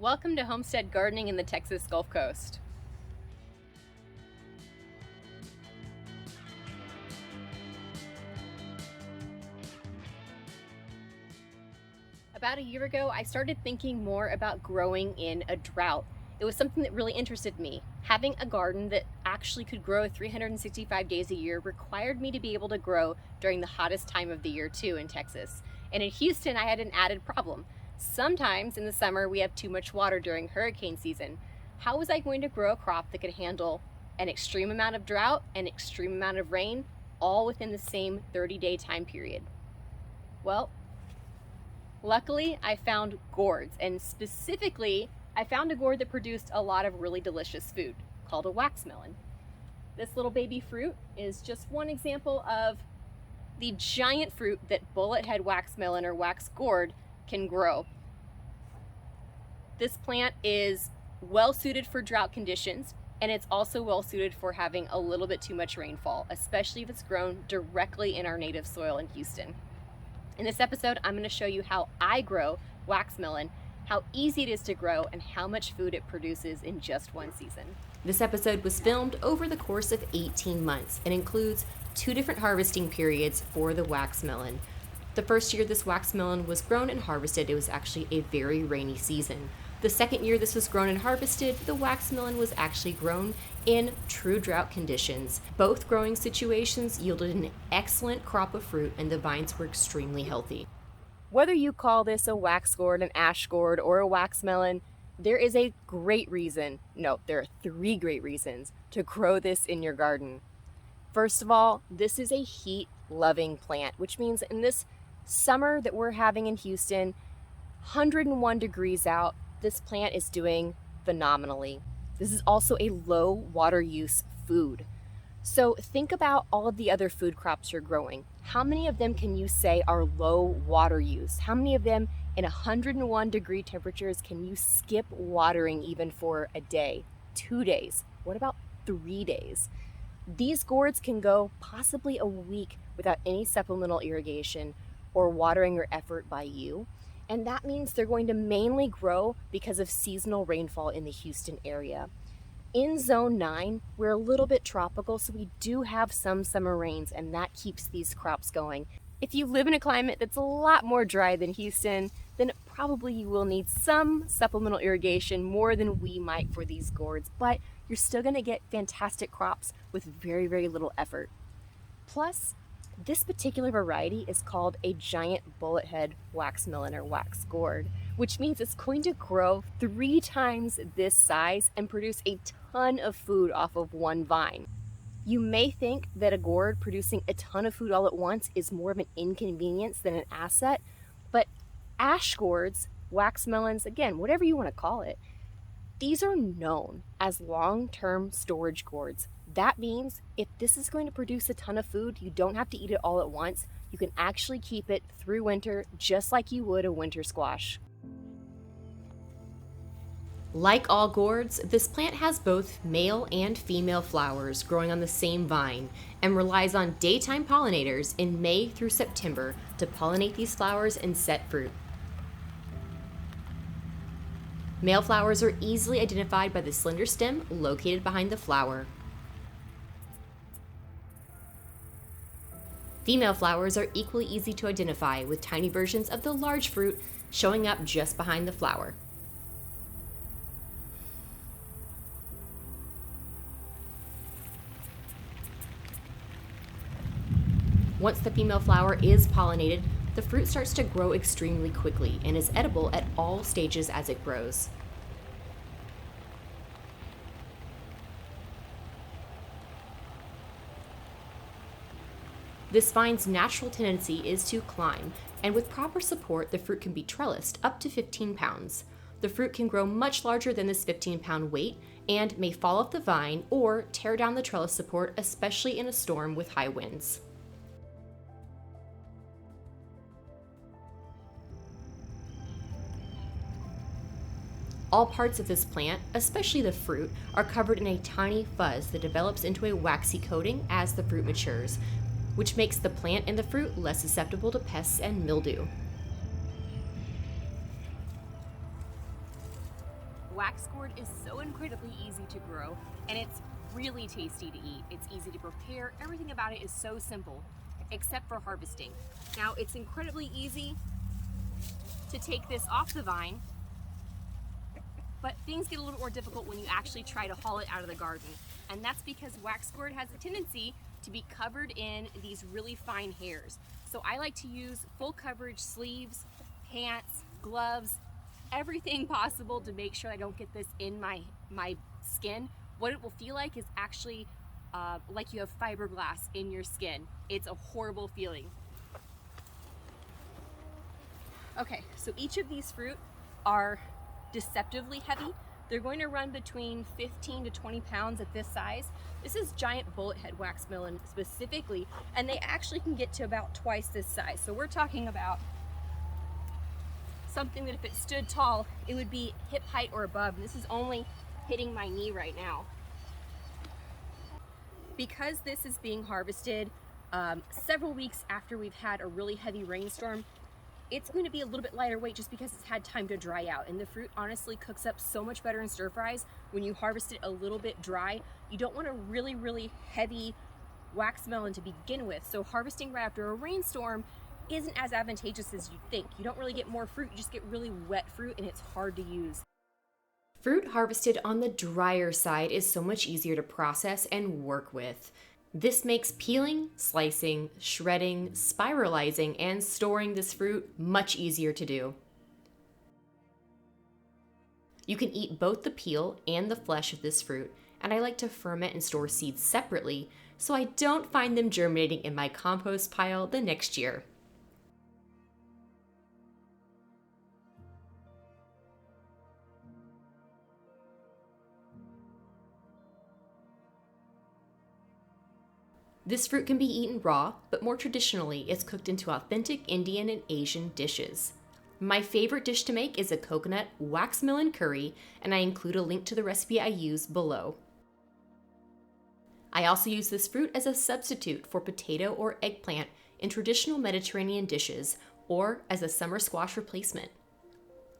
Welcome to homestead gardening in the Texas Gulf Coast. About a year ago, I started thinking more about growing in a drought. It was something that really interested me. Having a garden that actually could grow 365 days a year required me to be able to grow during the hottest time of the year too in Texas. And in Houston, I had an added problem. Sometimes in the summer, we have too much water during hurricane season. How was I going to grow a crop that could handle an extreme amount of drought and extreme amount of rain, all within the same 30-day time period? Well, luckily, I found gourds, and specifically, I found a gourd that produced a lot of really delicious food called a wax melon. This little baby fruit is just one example of the giant fruit that Bullethead Wax Melon or wax gourd can grow. This plant is well suited for drought conditions, and it's also well suited for having a little bit too much rainfall, especially if it's grown directly in our native soil in Houston. In this episode, I'm going to show you how I grow wax melon, how easy it is to grow, and how much food it produces in just one season. This episode was filmed over the course of 18 months and includes 2 different harvesting periods for the wax melon. The first year this wax melon was grown and harvested, it was actually a very rainy season. The second year this was grown and harvested, the wax melon was actually grown in true drought conditions. Both growing situations yielded an excellent crop of fruit, and the vines were extremely healthy. Whether you call this a wax gourd, an ash gourd, or a wax melon, there is a great reason, no, there are 3 great reasons to grow this in your garden. First of all, this is a heat-loving plant, which means in this summer that we're having in Houston, 101 degrees out, this plant is doing phenomenally. This is also a low water use food. So think about all of the other food crops you're growing. How many of them can you say are low water use? How many of them in 101 degree temperatures can you skip watering even for a day, 2 days? What about 3 days? These gourds can go possibly a week without any supplemental irrigation or watering or effort by you. And that means they're going to mainly grow because of seasonal rainfall in the Houston area. In zone 9, we're a little bit tropical, so we do have some summer rains, and that keeps these crops going. If you live in a climate that's a lot more dry than Houston, then probably you will need some supplemental irrigation more than we might for these gourds, but you're still going to get fantastic crops with very, very little effort. Plus, this particular variety is called a giant bullethead wax melon or wax gourd, which means it's going to grow 3 times this size and produce a ton of food off of one vine. You may think that a gourd producing a ton of food all at once is more of an inconvenience than an asset, but ash gourds, wax melons, again, whatever you want to call it, these are known as long-term storage gourds. That means if this is going to produce a ton of food, you don't have to eat it all at once. You can actually keep it through winter just like you would a winter squash. Like all gourds, this plant has both male and female flowers growing on the same vine and relies on daytime pollinators in May through September to pollinate these flowers and set fruit. Male flowers are easily identified by the slender stem located behind the flower. Female flowers are equally easy to identify, with tiny versions of the large fruit showing up just behind the flower. Once the female flower is pollinated, the fruit starts to grow extremely quickly and is edible at all stages as it grows. This vine's natural tendency is to climb, and with proper support, the fruit can be trellised up to 15 pounds. The fruit can grow much larger than this 15-pound weight and may fall off the vine or tear down the trellis support, especially in a storm with high winds. All parts of this plant, especially the fruit, are covered in a tiny fuzz that develops into a waxy coating as the fruit matures, which makes the plant and the fruit less susceptible to pests and mildew. Wax gourd is so incredibly easy to grow, and it's really tasty to eat. It's easy to prepare. Everything about it is so simple, except for harvesting. Now, it's incredibly easy to take this off the vine, but things get a little bit more difficult when you actually try to haul it out of the garden. And that's because wax gourd has a tendency to be covered in these really fine hairs. So I like to use full coverage sleeves, pants, gloves, everything possible to make sure I don't get this in my skin. What it will feel like is actually like you have fiberglass in your skin. It's a horrible feeling. Okay, so each of these fruit are deceptively heavy. They're going to run between 15 to 20 pounds at this size. This is giant Bullethead Wax Melon specifically, and they actually can get to about twice this size. So we're talking about something that if it stood tall, it would be hip height or above. And this is only hitting my knee right now. Because this is being harvested several weeks after we've had a really heavy rainstorm, it's going to be a little bit lighter weight just because it's had time to dry out. And the fruit honestly cooks up so much better in stir fries when you harvest it a little bit dry. You don't want a really, really heavy wax melon to begin with. So harvesting right after a rainstorm isn't as advantageous as you'd think. You don't really get more fruit, you just get really wet fruit, and it's hard to use. Fruit harvested on the drier side is so much easier to process and work with. This makes peeling, slicing, shredding, spiralizing, and storing this fruit much easier to do. You can eat both the peel and the flesh of this fruit, and I like to ferment and store seeds separately so I don't find them germinating in my compost pile the next year. This fruit can be eaten raw, but more traditionally, it's cooked into authentic Indian and Asian dishes. My favorite dish to make is a coconut wax melon curry, and I include a link to the recipe I use below. I also use this fruit as a substitute for potato or eggplant in traditional Mediterranean dishes, or as a summer squash replacement.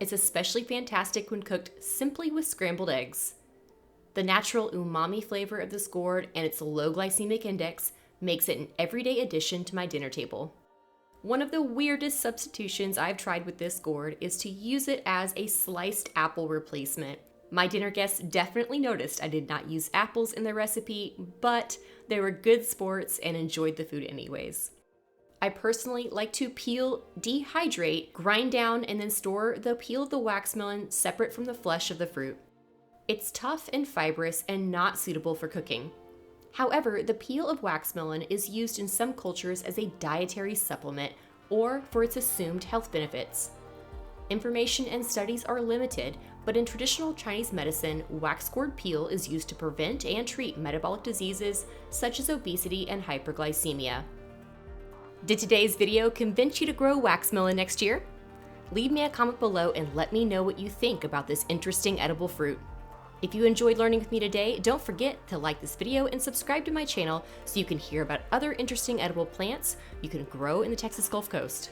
It's especially fantastic when cooked simply with scrambled eggs. The natural umami flavor of this gourd and its low glycemic index makes it an everyday addition to my dinner table. One of the weirdest substitutions I've tried with this gourd is to use it as a sliced apple replacement. My dinner guests definitely noticed I did not use apples in the recipe, but they were good sports and enjoyed the food anyways. I personally like to peel, dehydrate, grind down, and then store the peel of the wax melon separate from the flesh of the fruit. It's tough and fibrous and not suitable for cooking. However, the peel of wax melon is used in some cultures as a dietary supplement or for its assumed health benefits. Information and studies are limited, but in traditional Chinese medicine, wax gourd peel is used to prevent and treat metabolic diseases such as obesity and hyperglycemia. Did today's video convince you to grow wax melon next year? Leave me a comment below and let me know what you think about this interesting edible fruit. If you enjoyed learning with me today, don't forget to like this video and subscribe to my channel so you can hear about other interesting edible plants you can grow in the Texas Gulf Coast.